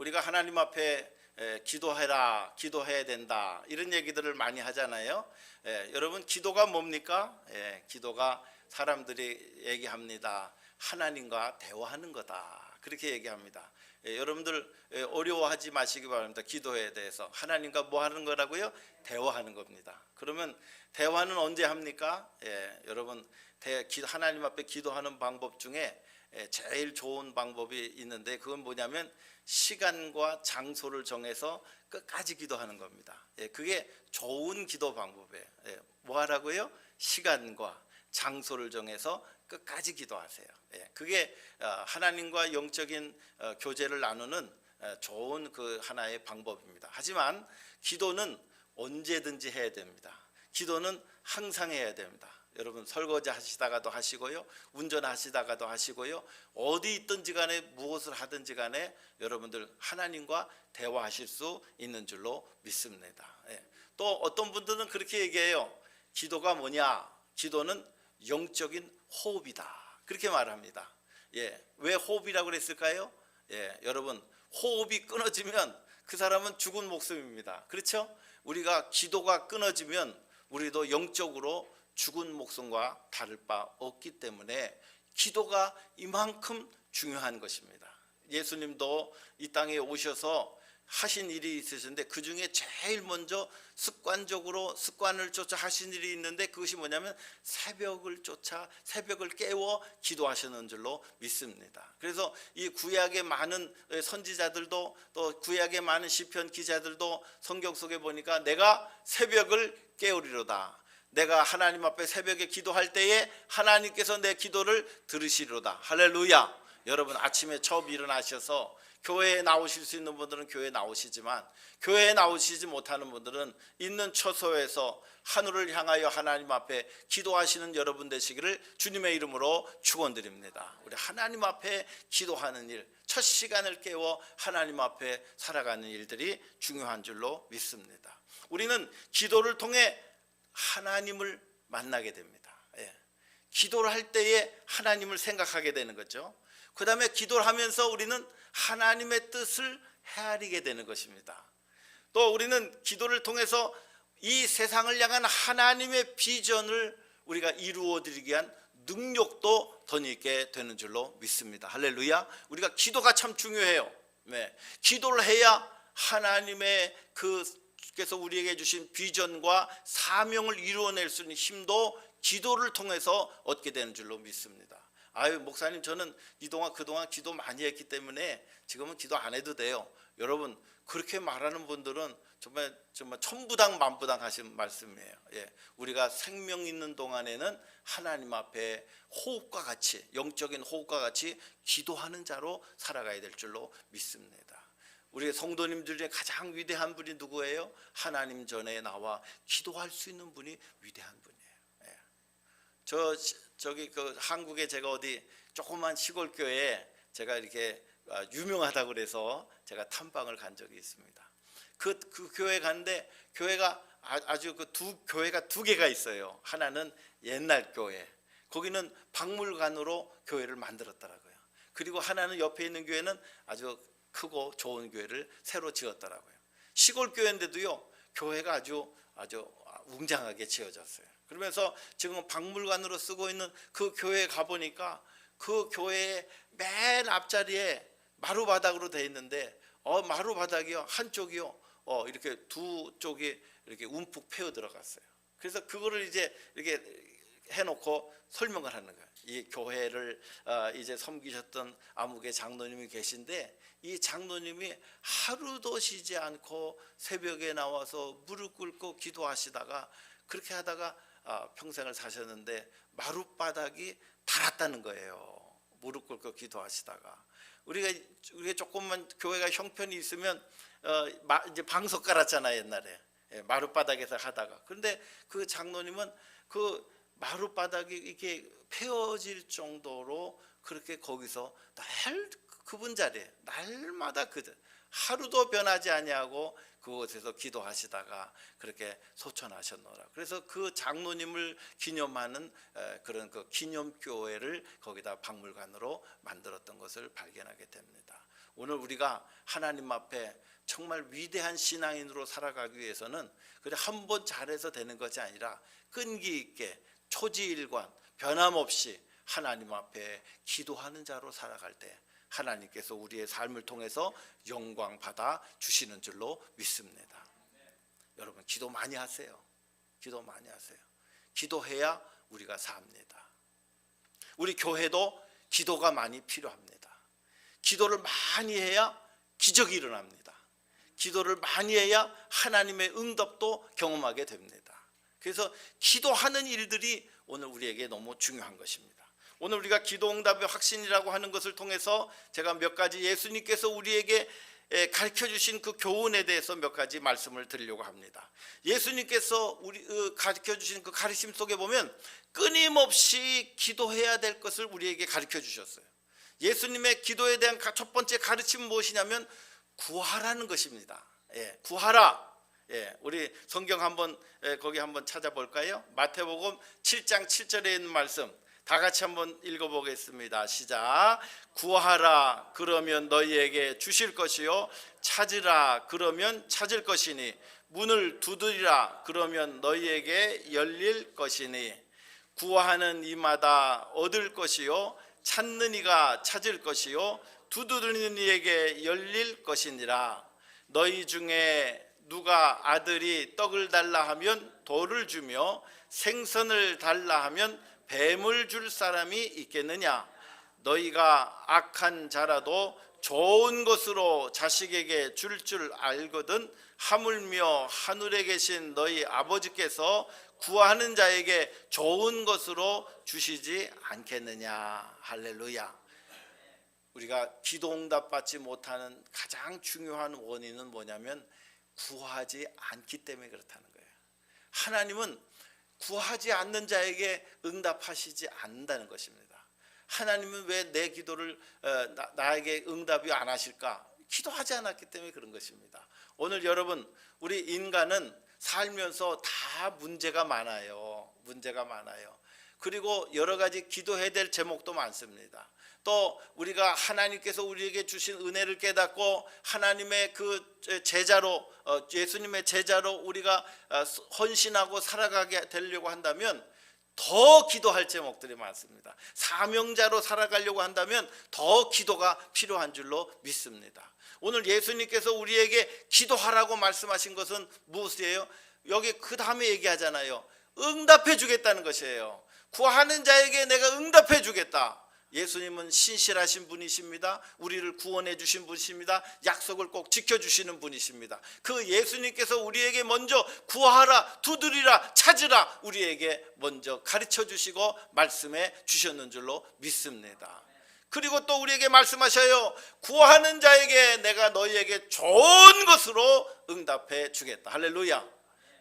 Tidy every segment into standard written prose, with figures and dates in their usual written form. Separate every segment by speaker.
Speaker 1: 우리가 하나님 앞에 기도해라, 기도해야 된다, 이런 얘기들을 많이 하잖아요. 여러분, 기도가 뭡니까? 기도가 사람들이 얘기합니다. 하나님과 대화하는 거다, 그렇게 얘기합니다. 여러분들 어려워하지 마시기 바랍니다. 기도에 대해서 하나님과 뭐 하는 거라고요? 대화하는 겁니다. 그러면 대화는 언제 합니까? 여러분, 하나님 앞에 기도하는 방법 중에 제일 좋은 방법이 있는데, 그건 뭐냐면 시간과 장소를 정해서 끝까지 기도하는 겁니다. 그게 좋은 기도 방법이에요. 뭐 하라고요? 시간과 장소를 정해서 끝까지 기도하세요. 그게 하나님과 영적인 교제를 나누는 좋은 그 하나의 방법입니다. 하지만 기도는 언제든지 해야 됩니다. 기도는 항상 해야 됩니다. 여러분, 설거지 하시다가도 하시고요, 운전하시다가도 하시고요, 어디 있든지 간에 무엇을 하든지 간에 여러분들 하나님과 대화하실 수 있는 줄로 믿습니다. 또 어떤 분들은 그렇게 얘기해요. 기도가 뭐냐? 기도는 영적인 호흡이다, 그렇게 말합니다. 왜 호흡이라고 그랬을까요? 여러분, 호흡이 끊어지면 그 사람은 죽은 목숨입니다. 그렇죠? 우리가 기도가 끊어지면 우리도 영적으로 죽은 목숨과 다를 바 없기 때문에 기도가 이만큼 중요한 것입니다. 예수님도 이 땅에 오셔서 하신 일이 있으셨는데, 그 중에 제일 먼저 습관을 쫓아 하신 일이 있는데, 그것이 뭐냐면 새벽을 깨워 기도하시는 줄로 믿습니다. 그래서 이 구약의 많은 선지자들도, 또 구약의 많은 시편 기자들도 성경 속에 보니까 내가 새벽을 깨우리로다, 내가 하나님 앞에 새벽에 기도할 때에 하나님께서 내 기도를 들으시리로다. 할렐루야. 여러분, 아침에 처음 일어나셔서 교회에 나오실 수 있는 분들은 교회에 나오시지만, 교회에 나오시지 못하는 분들은 있는 처소에서 하늘을 향하여 하나님 앞에 기도하시는 여러분 되시기를 주님의 이름으로 축원드립니다. 우리 하나님 앞에 기도하는 일, 첫 시간을 깨워 하나님 앞에 살아가는 일들이 중요한 줄로 믿습니다. 우리는 기도를 통해 하나님을 만나게 됩니다. 기도를 할 때에 하나님을 생각하게 되는 거죠. 그 다음에 기도를 하면서 우리는 하나님의 뜻을 헤아리게 되는 것입니다. 또 우리는 기도를 통해서 이 세상을 향한 하나님의 비전을 우리가 이루어드리기 위한 능력도 덧입게 되는 줄로 믿습니다. 할렐루야. 우리가 기도가 참 중요해요. 기도를 해야 하나님의 그께서 우리에게 주신 비전과 사명을 이루어낼 수 있는 힘도 기도를 통해서 얻게 되는 줄로 믿습니다. 목사님, 저는 그동안 기도 많이 했기 때문에 지금은 기도 안 해도 돼요. 여러분, 그렇게 말하는 분들은 정말 천부당 만부당 하신 말씀이에요. 우리가 생명 있는 동안에는 하나님 앞에 호흡과 같이, 영적인 호흡과 같이 기도하는 자로 살아가야 될 줄로 믿습니다. 우리 성도님들 중에 가장 위대한 분이 누구예요? 하나님 전에 나와 기도할 수 있는 분이 위대한 분이에요. 저기 한국에 제가 어디 조그만 시골 교회에 제가 이렇게 유명하다고 그래서 제가 탐방을 간 적이 있습니다. 그 교회 갔는데, 교회가 아주 교회가 두 개가 있어요. 하나는 옛날 교회, 거기는 박물관으로 교회를 만들었더라고요. 그리고 하나는 옆에 있는 교회는 아주 크고 좋은 교회를 새로 지었더라고요. 시골 교회인데도요, 교회가 아주 웅장하게 지어졌어요. 그러면서 지금 박물관으로 쓰고 있는 그 교회에 가보니까 그 교회의 맨 앞자리에 마루바닥으로 되어 있는데, 마루바닥이요, 한쪽이요, 이렇게 두 쪽이 이렇게 움푹 패어 들어갔어요. 그래서 그거를 이제 이렇게 해놓고 설명을 하는 거예요. 이 교회를 이제 섬기셨던 아무개 장로님이 계신데, 이 장로님이 하루도 쉬지 않고 새벽에 나와서 무릎 꿇고 기도하시다가, 그렇게 하다가 평생을 사셨는데 마룻바닥이 닳았다는 거예요. 무릎 꿇고 기도하시다가. 우리가 조금만 교회가 형편이 있으면 이제 방석 깔았잖아요, 옛날에. 마룻바닥에서 하다가. 그런데 그 장로님은 그 마룻바닥이 이렇게 폐어질 정도로 그렇게 거기서 늘 그분 자리에 날마다 하루도 변하지 아니하고 그곳에서 기도하시다가 그렇게 소천하셨노라. 그래서 그 장로님을 기념하는 그런 기념교회를 거기다 박물관으로 만들었던 것을 발견하게 됩니다. 오늘 우리가 하나님 앞에 정말 위대한 신앙인으로 살아가기 위해서는 그래 한 번 잘해서 되는 것이 아니라 끈기 있게 초지일관 변함없이 하나님 앞에 기도하는 자로 살아갈 때 하나님께서 우리의 삶을 통해서 영광 받아 주시는 줄로 믿습니다. 여러분 기도 많이 하세요. 기도 많이 하세요. 기도해야 우리가 삽니다. 우리 교회도 기도가 많이 필요합니다. 기도를 많이 해야 기적이 일어납니다. 기도를 많이 해야 하나님의 응답도 경험하게 됩니다. 그래서 기도하는 일들이 오늘 우리에게 너무 중요한 것입니다. 오늘 우리가 기도응답의 확신이라고 하는 것을 통해서 제가 몇 가지 예수님께서 우리에게 가르쳐 주신 그 교훈에 대해서 몇 가지 말씀을 드리려고 합니다. 예수님께서 가르쳐 주신 그 가르침 속에 보면 끊임없이 기도해야 될 것을 우리에게 가르쳐 주셨어요. 예수님의 기도에 대한 첫 번째 가르침은 무엇이냐면 구하라는 것입니다. 구하라. 우리 성경 거기 한번 찾아볼까요? 마태복음 7장 7절에 있는 말씀 다 같이 한번 읽어보겠습니다. 시작. 구하라 그러면 너희에게 주실 것이요 찾으라 그러면 찾을 것이니 문을 두드리라 그러면 너희에게 열릴 것이니 구하는 이마다 얻을 것이요 찾는 이가 찾을 것이요 두드리는 이에게 열릴 것이니라. 너희 중에 누가 아들이 떡을 달라 하면 돌을 주며 생선을 달라 하면 뱀을 줄 사람이 있겠느냐? 너희가 악한 자라도 좋은 것으로 자식에게 줄 알거든 하물며 하늘에 계신 너희 아버지께서 구하는 자에게 좋은 것으로 주시지 않겠느냐. 할렐루야. 우리가 기도응답 받지 못하는 가장 중요한 원인은 뭐냐면 구하지 않기 때문에 그렇다는 거예요. 하나님은 구하지 않는 자에게 응답하시지 않는다는 것입니다. 하나님은 왜 내 기도를 나에게 응답이 안 하실까? 기도하지 않았기 때문에 그런 것입니다. 오늘 여러분 우리 인간은 살면서 다 문제가 많아요. 문제가 많아요. 그리고 여러 가지 기도해야 될 제목도 많습니다. 또 우리가 하나님께서 우리에게 주신 은혜를 깨닫고 하나님의 그 제자로 예수님의 제자로 우리가 헌신하고 살아가게 되려고 한다면 더 기도할 제목들이 많습니다. 사명자로 살아가려고 한다면 더 기도가 필요한 줄로 믿습니다. 오늘 예수님께서 우리에게 기도하라고 말씀하신 것은 무엇이에요? 여기 그 다음에 얘기하잖아요. 응답해 주겠다는 것이에요. 구하는 자에게 내가 응답해 주겠다. 예수님은 신실하신 분이십니다. 우리를 구원해 주신 분이십니다. 약속을 꼭 지켜주시는 분이십니다. 그 예수님께서 우리에게 먼저 구하라, 두드리라, 찾으라 우리에게 먼저 가르쳐 주시고 말씀해 주셨는 줄로 믿습니다. 그리고 또 우리에게 말씀하셔요. 구하는 자에게 내가 너희에게 좋은 것으로 응답해 주겠다. 할렐루야.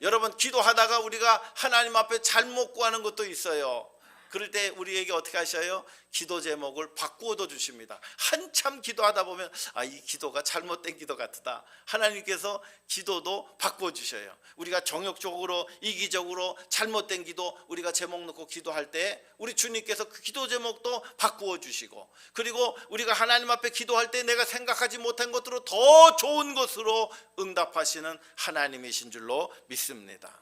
Speaker 1: 여러분 기도하다가 우리가 하나님 앞에 잘못 구하는 것도 있어요. 그럴 때 우리에게 어떻게 하셔요? 기도 제목을 바꾸어도 주십니다. 한참 기도하다 보면 이 기도가 잘못된 기도 같다. 하나님께서 기도도 바꾸어 주셔요. 우리가 정욕적으로 이기적으로 잘못된 기도 우리가 제목 넣고 기도할 때 우리 주님께서 그 기도 제목도 바꾸어 주시고 그리고 우리가 하나님 앞에 기도할 때 내가 생각하지 못한 것으로 더 좋은 것으로 응답하시는 하나님이신 줄로 믿습니다.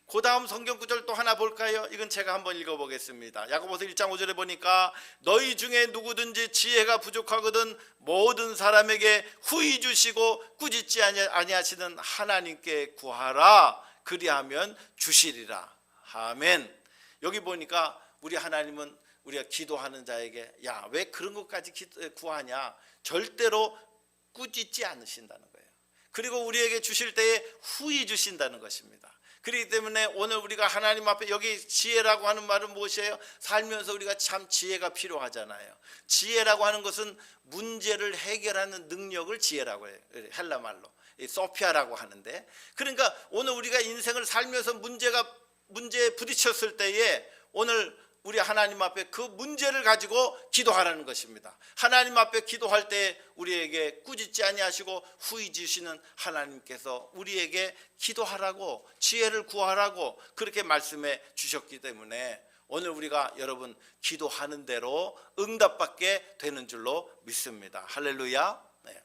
Speaker 1: 그 다음 성경 구절 또 하나 볼까요? 이건 제가 한번 읽어보겠습니다. 야고보서 1장 5절에 보니까 너희 중에 누구든지 지혜가 부족하거든 모든 사람에게 후히 주시고 꾸짖지 아니하시는 하나님께 구하라 그리하면 주시리라. 아멘. 여기 보니까 우리 하나님은 우리가 기도하는 자에게 야, 왜 그런 것까지 구하냐? 절대로 꾸짖지 않으신다는 거예요. 그리고 우리에게 주실 때에 후히 주신다는 것입니다. 그렇기 때문에 오늘 우리가 하나님 앞에 여기 지혜라고 하는 말은 무엇이에요? 살면서 우리가 참 지혜가 필요하잖아요. 지혜라고 하는 것은 문제를 해결하는 능력을 지혜라고 해요. 헬라 말로 소피아라고 하는데 그러니까 오늘 우리가 인생을 살면서 문제에 부딪혔을 때에 오늘 우리 하나님 앞에 그 문제를 가지고 기도하라는 것입니다. 하나님 앞에 기도할 때 우리에게 꾸짖지 아니하시고 후히 주시는 하나님께서 우리에게 기도하라고 지혜를 구하라고 그렇게 말씀해 주셨기 때문에 오늘 우리가 여러분 기도하는 대로 응답받게 되는 줄로 믿습니다. 할렐루야. 네.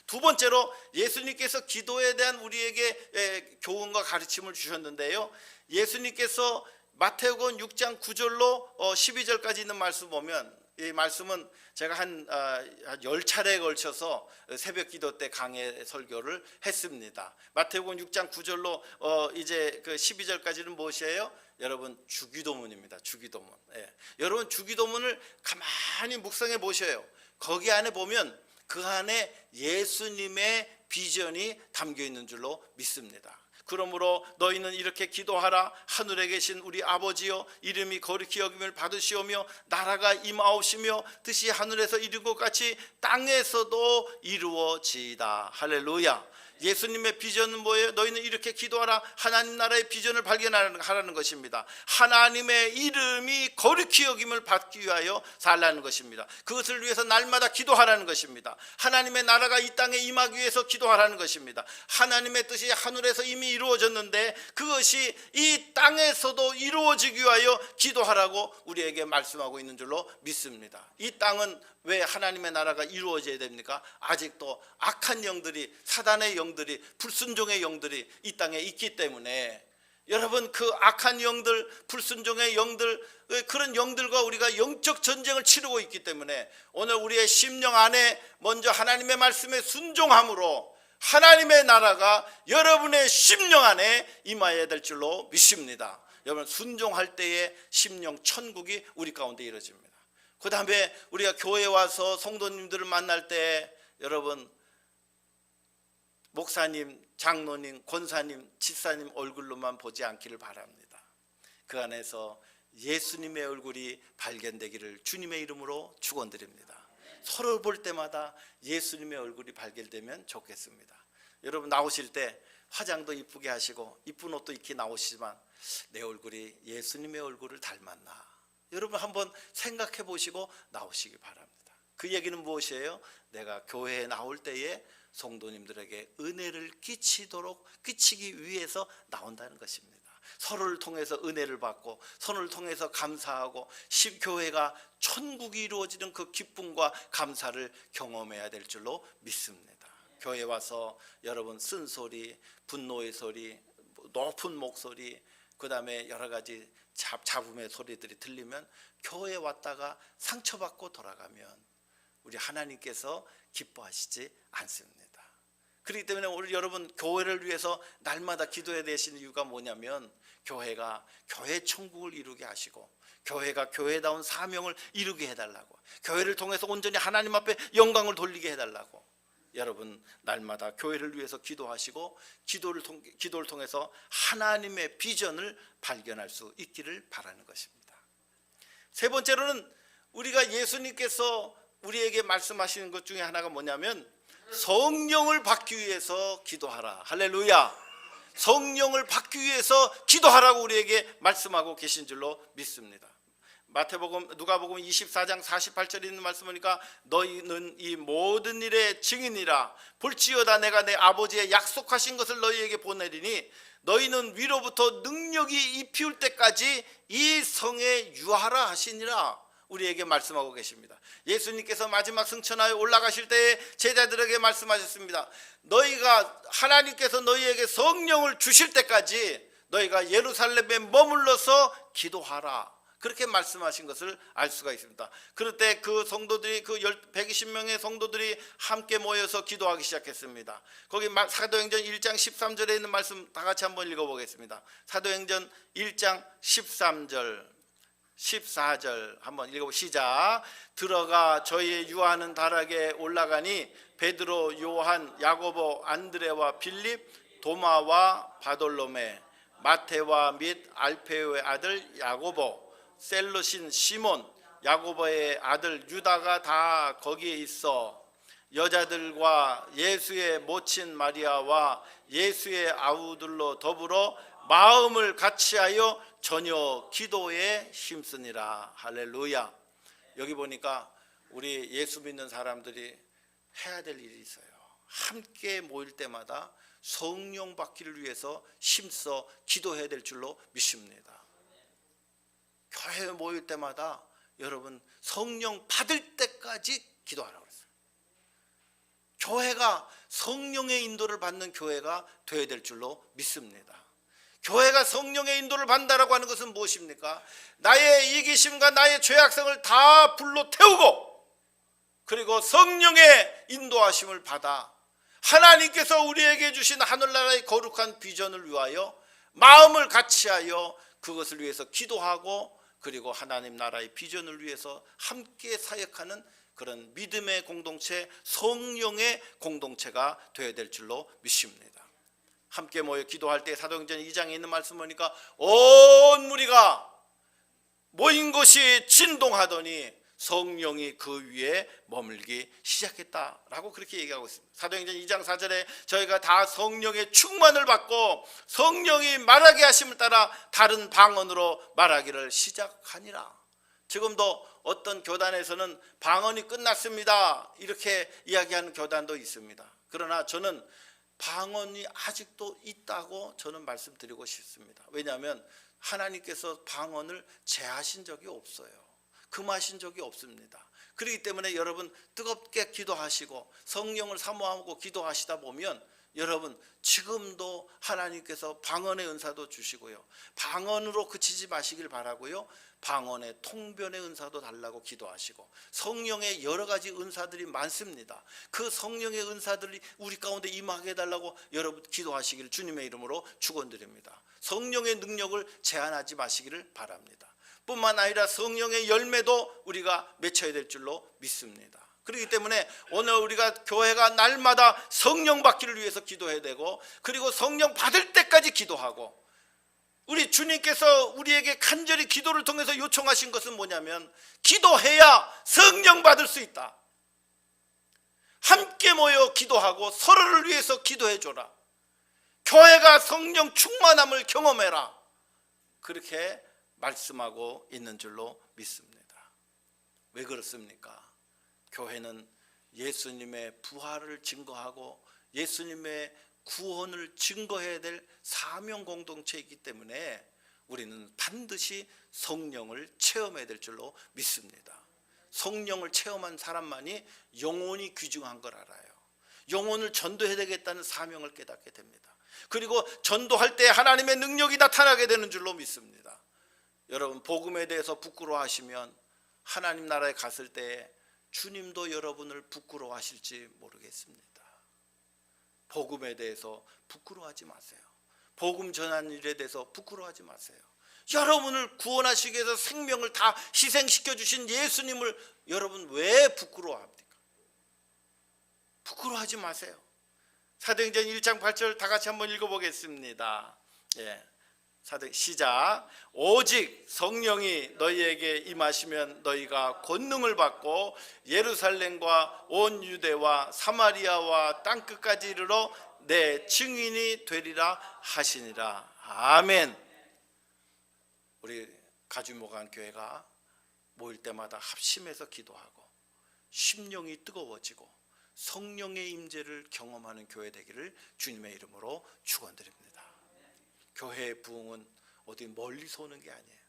Speaker 1: 두 번째로 예수님께서 기도에 대한 우리에게 교훈과 가르침을 주셨는데요. 예수님께서 마태복음 6장 9절로 12절까지 있는 말씀 보면, 이 말씀은 제가 한 10차례에 걸쳐서 새벽 기도 때 강해 설교를 했습니다. 마태복음 6장 9절로 이제 그 12절까지는 무엇이에요? 여러분 주기도문입니다. 주기도문. 예. 여러분 주기도문을 가만히 묵상해 보셔요. 거기 안에 보면 그 안에 예수님의 비전이 담겨 있는 줄로 믿습니다. 그러므로 너희는 이렇게 기도하라. 하늘에 계신 우리 아버지여, 이름이 거룩히 여김을 받으시오며 나라가 임하옵시며 뜻이 하늘에서 이룬 것 같이 땅에서도 이루어지이다. 할렐루야. 예수님의 비전은 뭐예요? 너희는 이렇게 기도하라. 하나님 나라의 비전을 발견하라는 것입니다. 하나님의 이름이 거룩히 여김을 받기 위하여 살라는 것입니다. 그것을 위해서 날마다 기도하라는 것입니다. 하나님의 나라가 이 땅에 임하기 위해서 기도하라는 것입니다. 하나님의 뜻이 하늘에서 이미 이루어졌는데 그것이 이 땅에서도 이루어지기 위하여 기도하라고 우리에게 말씀하고 있는 줄로 믿습니다. 이 땅은 왜 하나님의 나라가 이루어져야 됩니까? 아직도 악한 영들이, 사단의 영들이, 불순종의 영들이 이 땅에 있기 때문에, 여러분 그 악한 영들, 불순종의 영들, 그런 영들과 우리가 영적 전쟁을 치르고 있기 때문에 오늘 우리의 심령 안에 먼저 하나님의 말씀에 순종함으로 하나님의 나라가 여러분의 심령 안에 임하여야 될 줄로 믿습니다. 여러분 순종할 때에 심령 천국이 우리 가운데 이루어집니다. 그 다음에 우리가 교회에 와서 성도님들을 만날 때 여러분 목사님, 장로님, 권사님, 집사님 얼굴로만 보지 않기를 바랍니다. 그 안에서 예수님의 얼굴이 발견되기를 주님의 이름으로 축원드립니다. 서로 볼 때마다 예수님의 얼굴이 발견되면 좋겠습니다. 여러분 나오실 때 화장도 이쁘게 하시고 이쁜 옷도 입고 나오시지만 내 얼굴이 예수님의 얼굴을 닮았나? 여러분 한번 생각해 보시고 나오시기 바랍니다. 그 얘기는 무엇이에요? 내가 교회에 나올 때에 성도님들에게 은혜를 끼치기 위해서 나온다는 것입니다. 서로를 통해서 은혜를 받고 서로를 통해서 감사하고 교회가 천국이 이루어지는 그 기쁨과 감사를 경험해야 될 줄로 믿습니다. 교회 와서 여러분 쓴소리, 분노의 소리, 높은 목소리, 그 다음에 여러 가지 잡음의 소리들이 들리면 교회에 왔다가 상처받고 돌아가면 우리 하나님께서 기뻐하시지 않습니다. 그렇기 때문에 우리 여러분 교회를 위해서 날마다 기도해야 되시는 이유가 뭐냐면 교회가 교회 천국을 이루게 하시고 교회가 교회다운 사명을 이루게 해달라고, 교회를 통해서 온전히 하나님 앞에 영광을 돌리게 해달라고 여러분 날마다 교회를 위해서 기도하시고 기도를 통해서 하나님의 비전을 발견할 수 있기를 바라는 것입니다. 세 번째로는 우리가 예수님께서 우리에게 말씀하시는 것 중에 하나가 뭐냐면 성령을 받기 위해서 기도하라. 할렐루야. 성령을 받기 위해서 기도하라고 우리에게 말씀하고 계신 줄로 믿습니다. 누가복음 24장 48절에 있는 말씀 보니까 너희는 이 모든 일의 증인이라. 볼지어다 내가 내 아버지의 약속하신 것을 너희에게 보내리니 너희는 위로부터 능력이 입히울 때까지 이 성에 유하라 하시니라. 우리에게 말씀하고 계십니다. 예수님께서 마지막 승천하여 올라가실 때에 제자들에게 말씀하셨습니다. 너희가 하나님께서 너희에게 성령을 주실 때까지 너희가 예루살렘에 머물러서 기도하라. 그렇게 말씀하신 것을 알 수가 있습니다. 그럴 때 그 성도들이 그 120명의 성도들이 함께 모여서 기도하기 시작했습니다. 거기 사도행전 1장 13절에 있는 말씀 다 같이 한번 읽어보겠습니다. 사도행전 1장 13절 14절 한번 읽어보시죠. 시작. 들어가 저희 유하는 다락에 올라가니 베드로, 요한, 야고보, 안드레와 빌립, 도마와 바돌로메, 마테와 및 알페오의 아들 야고보, 셀로신 시몬, 야고보의 아들 유다가 다 거기에 있어 여자들과 예수의 모친 마리아와 예수의 아우들로 더불어 마음을 같이하여 전혀 기도에 힘쓰니라. 할렐루야. 여기 보니까 우리 예수 믿는 사람들이 해야 될 일이 있어요. 함께 모일 때마다 성령 받기를 위해서 힘써 기도해야 될 줄로 믿습니다. 교회에 모일 때마다 여러분 성령 받을 때까지 기도하라고 그랬어요. 교회가 성령의 인도를 받는 교회가 되어야 될 줄로 믿습니다. 교회가 성령의 인도를 받는다라고 하는 것은 무엇입니까? 나의 이기심과 나의 죄악성을 다 불로 태우고, 그리고 성령의 인도하심을 받아 하나님께서 우리에게 주신 하늘나라의 거룩한 비전을 위하여 마음을 같이하여 그것을 위해서 기도하고, 그리고 하나님 나라의 비전을 위해서 함께 사역하는 그런 믿음의 공동체, 성령의 공동체가 되어야 될 줄로 믿습니다. 함께 모여 기도할 때 사도행전 2장에 있는 말씀 보니까 온 무리가 모인 곳이 진동하더니 성령이 그 위에 머물기 시작했다라고 그렇게 얘기하고 있습니다. 사도행전 2장 4절에 저희가 다 성령의 충만을 받고 성령이 말하게 하심을 따라 다른 방언으로 말하기를 시작하니라. 지금도 어떤 교단에서는 방언이 끝났습니다 이렇게 이야기하는 교단도 있습니다. 그러나 저는 방언이 아직도 있다고 저는 말씀드리고 싶습니다. 왜냐하면 하나님께서 방언을 제하신 적이 없어요. 금하신 적이 없습니다. 그렇기 때문에 여러분 뜨겁게 기도하시고 성령을 사모하고 기도하시다 보면 여러분 지금도 하나님께서 방언의 은사도 주시고요, 방언으로 그치지 마시길 바라고요, 방언의 통변의 은사도 달라고 기도하시고, 성령의 여러 가지 은사들이 많습니다. 그 성령의 은사들이 우리 가운데 임하게 해달라고 여러분 기도하시기를 주님의 이름으로 축원드립니다. 성령의 능력을 제한하지 마시기를 바랍니다. 뿐만 아니라 성령의 열매도 우리가 맺혀야 될 줄로 믿습니다. 그렇기 때문에 오늘 우리가 교회가 날마다 성령 받기를 위해서 기도해야 되고, 그리고 성령 받을 때까지 기도하고, 우리 주님께서 우리에게 간절히 기도를 통해서 요청하신 것은 뭐냐면 기도해야 성령 받을 수 있다. 함께 모여 기도하고 서로를 위해서 기도해 줘라. 교회가 성령 충만함을 경험해라. 그렇게 말씀하고 있는 줄로 믿습니다. 왜 그렇습니까? 교회는 예수님의 부활을 증거하고 예수님의 구원을 증거해야 될 사명 공동체이기 때문에 우리는 반드시 성령을 체험해야 될 줄로 믿습니다. 성령을 체험한 사람만이 영혼이 귀중한 걸 알아요. 영혼을 전도해야 되겠다는 사명을 깨닫게 됩니다. 그리고 전도할 때 하나님의 능력이 나타나게 되는 줄로 믿습니다. 여러분 복음에 대해서 부끄러워하시면 하나님 나라에 갔을 때 주님도 여러분을 부끄러워하실지 모르겠습니다. 복음에 대해서 부끄러워하지 마세요. 복음 전하는 일에 대해서 부끄러워하지 마세요. 여러분을 구원하시기 위해서 생명을 다 희생시켜 주신 예수님을 여러분 왜 부끄러워합니까? 부끄러워하지 마세요. 사도행전 1장 8절 다 같이 한번 읽어보겠습니다. 시작. 오직 성령이 너희에게 임하시면 너희가 권능을 받고 예루살렘과 온 유대와 사마리아와 땅끝까지 이르러 내 증인이 되리라 하시니라. 아멘. 우리 가주목한 교회가 모일 때마다 합심해서 기도하고 심령이 뜨거워지고 성령의 임재를 경험하는 교회 되기를 주님의 이름으로 축원드립니다. 교회의 부흥은 어디 멀리서 오는 게 아니에요.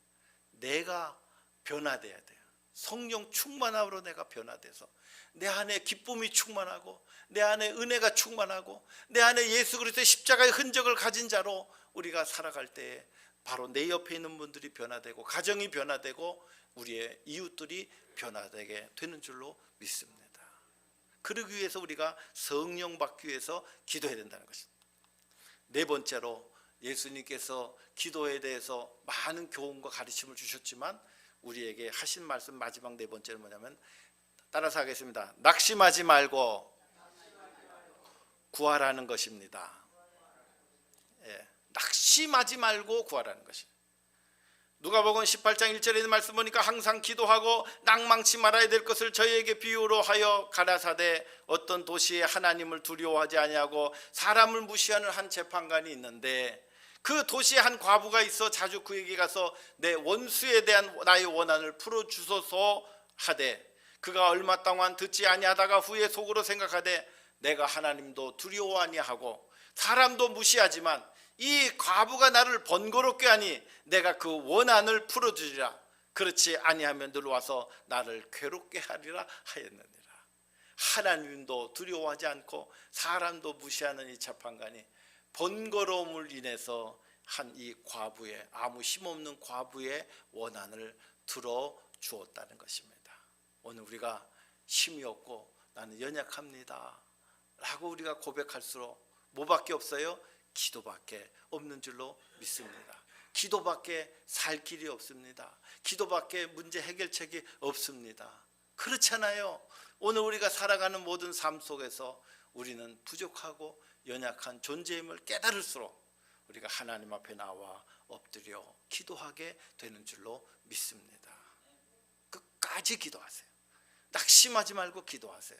Speaker 1: 내가 변화돼야 돼요. 성령 충만함으로 내가 변화돼서 내 안에 기쁨이 충만하고 내 안에 은혜가 충만하고 내 안에 예수 그리스도의 십자가의 흔적을 가진 자로 우리가 살아갈 때에 바로 내 옆에 있는 분들이 변화되고 가정이 변화되고 우리의 이웃들이 변화되게 되는 줄로 믿습니다. 그러기 위해서 우리가 성령 받기 위해서 기도해야 된다는 것입니다. 네 번째로 예수님께서 기도에 대해서 많은 교훈과 가르침을 주셨지만 우리에게 하신 말씀 마지막 네 번째는 뭐냐면 따라서 하겠습니다. 낙심하지 말고 구하라는 것입니다. 낙심하지 말고 구하라는 것입니다. 누가복음 18장 1절에 있는 말씀 보니까 항상 기도하고 낭망치 말아야 될 것을 저희에게 비유로 하여 가라사대 어떤 도시에 하나님을 두려워하지 아니하고 사람을 무시하는 한 재판관이 있는데 그 도시에 한 과부가 있어 자주 그에게 가서 내 원수에 대한 나의 원한을 풀어주소서 하되 그가 얼마 동안 듣지 아니하다가 후에 속으로 생각하되 내가 하나님도 두려워하니 하고 사람도 무시하지만 이 과부가 나를 번거롭게 하니 내가 그 원한을 풀어주리라. 그렇지 아니하면 늘 와서 나를 괴롭게 하리라 하였느니라. 하나님도 두려워하지 않고 사람도 무시하는 이 재판관이 번거로움을 인해서 한 이 과부의, 아무 힘없는 과부의 원한을 들어주었다는 것입니다. 오늘 우리가 힘이 없고 나는 연약합니다 라고 우리가 고백할수록 뭐밖에 없어요? 기도밖에 없는 줄로 믿습니다. 기도밖에 살 길이 없습니다. 기도밖에 문제 해결책이 없습니다. 그렇잖아요. 오늘 우리가 살아가는 모든 삶 속에서 우리는 부족하고 연약한 존재임을 깨달을수록 우리가 하나님 앞에 나와 엎드려 기도하게 되는 줄로 믿습니다. 끝까지 기도하세요. 낙심하지 말고 기도하세요.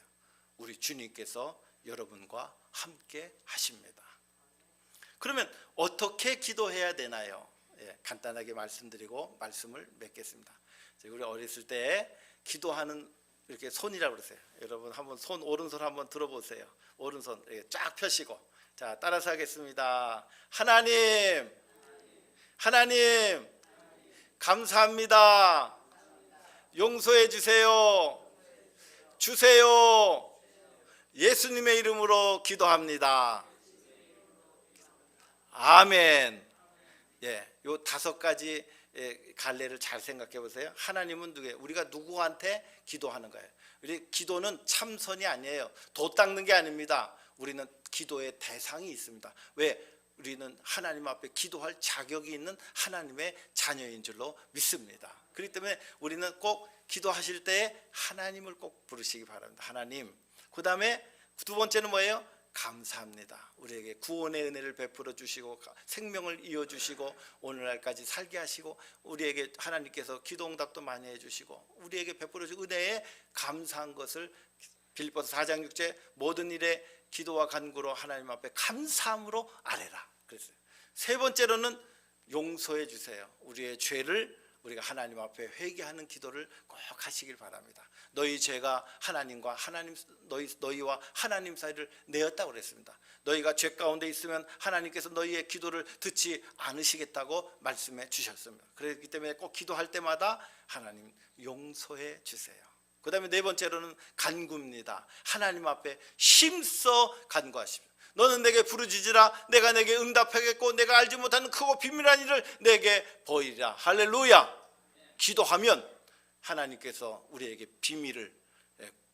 Speaker 1: 우리 주님께서 여러분과 함께 하십니다. 그러면 어떻게 기도해야 되나요? 간단하게 말씀드리고 말씀을 맺겠습니다. 우리 어렸을 때 기도하는 이렇게 손이라고 그러세요. 여러분 한번 손, 오른손 한번 들어보세요. 오른손 쫙 펴시고, 자 따라서 하겠습니다. 하나님 감사합니다. 용서해 주세요. 예수님의 이름으로 기도합니다. 아멘. 요 5가지 갈래를 잘 생각해 보세요. 하나님은 누구예요? 우리가 누구한테 기도하는 거예요. 우리 기도는 참선이 아니에요. 도 닦는 게 아닙니다. 우리는 기도의 대상이 있습니다. 왜? 우리는 하나님 앞에 기도할 자격이 있는 하나님의 자녀인 줄로 믿습니다. 그렇기 때문에 우리는 꼭 기도하실 때 하나님을 꼭 부르시기 바랍니다. 하나님. 그 다음에 2번째는 뭐예요? 감사합니다. 우리에게 구원의 은혜를 베풀어 주시고 생명을 이어주시고 오늘날까지 살게 하시고 우리에게 하나님께서 기도응답도 많이 해주시고 우리에게 베풀어 주신 은혜에 감사한 것을 빌립보서 4장 6절 모든 일에 기도와 간구로 하나님 앞에 감사함으로 아뢰라 그랬어요. 3번째로는 용서해 주세요. 우리의 죄를 우리가 하나님 앞에 회개하는 기도를 꼭 하시길 바랍니다. 너희 죄가 하나님과 너희와 하나님 사이를 내었다고 그랬습니다. 너희가 죄 가운데 있으면 하나님께서 너희의 기도를 듣지 않으시겠다고 말씀해 주셨습니다. 그렇기 때문에 꼭 기도할 때마다 하나님 용서해 주세요. 그 다음에 4번째로는 간구입니다. 하나님 앞에 힘써 간구하십시오. 너는 내게 부르짖으라. 내가 내게 응답하겠고 내가 알지 못하는 크고 비밀한 일을 내게 보이리라. 할렐루야. 기도하면 하나님께서 우리에게 비밀을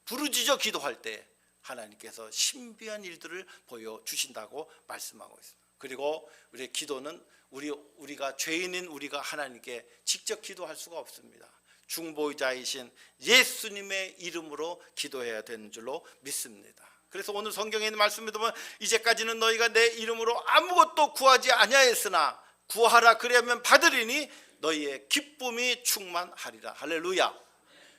Speaker 1: 부르짖어 기도할 때 하나님께서 신비한 일들을 보여주신다고 말씀하고 있습니다. 그리고 우리의 기도는 우리가 죄인인 우리가 하나님께 직접 기도할 수가 없습니다. 중보자이신 예수님의 이름으로 기도해야 되는 줄로 믿습니다. 그래서 오늘 성경에 있는 말씀을 보면 이제까지는 너희가 내 이름으로 아무것도 구하지 아니하였으나 구하라 그리하면 받으리니 너희의 기쁨이 충만하리라. 할렐루야.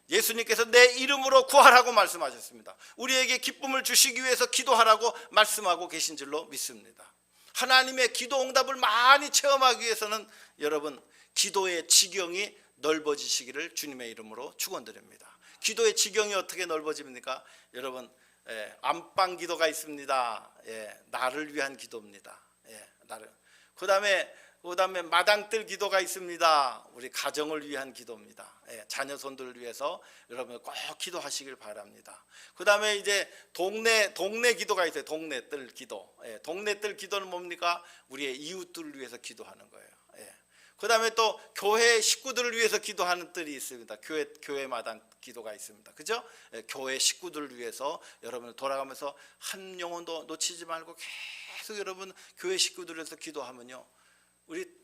Speaker 1: 예수님께서 내 이름으로 구하라고 말씀하셨습니다. 우리에게 기쁨을 주시기 위해서 기도하라고 말씀하고 계신 줄로 믿습니다. 하나님의 기도 응답을 많이 체험하기 위해서는 여러분 기도의 지경이 넓어지시기를 주님의 이름으로 축원드립니다. 기도의 지경이 어떻게 넓어집니까? 여러분 안방 기도가 있습니다. 나를 위한 기도입니다. 그 다음에 마당뜰 기도가 있습니다. 우리 가정을 위한 기도입니다. 자녀 손들을 위해서 여러분 꼭 기도하시길 바랍니다. 그 다음에 이제 동네 기도가 있어요. 동네뜰 기도. 동네뜰 기도는 뭡니까? 우리의 이웃들을 위해서 기도하는 거예요. 그 다음에 또 교회 식구들을 위해서 기도하는 뜰이 있습니다. 교회 마당 기도가 있습니다. 그죠? 교회 식구들을 위해서 여러분 돌아가면서 한 영혼도 놓치지 말고 계속 여러분 교회 식구들을 위해서 기도하면요.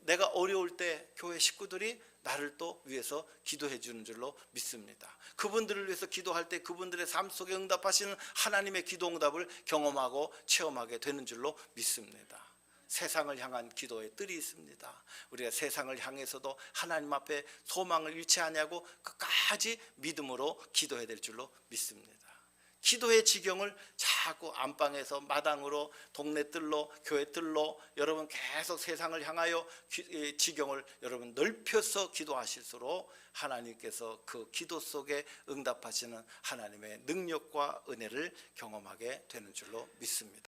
Speaker 1: 내가 어려울 때 교회 식구들이 나를 또 위해서 기도해 주는 줄로 믿습니다. 그분들을 위해서 기도할 때 그분들의 삶 속에 응답하시는 하나님의 기도 응답을 경험하고 체험하게 되는 줄로 믿습니다. 세상을 향한 기도의 뜰이 있습니다. 우리가 세상을 향해서도 하나님 앞에 소망을 잃지 아니하고 끝까지 믿음으로 기도해야 될 줄로 믿습니다. 기도의 지경을 자꾸 안방에서 마당으로 동네 뜰로 교회 뜰로 여러분 계속 세상을 향하여 지경을 여러분 넓혀서 기도하실수록 하나님께서 그 기도 속에 응답하시는 하나님의 능력과 은혜를 경험하게 되는 줄로 믿습니다.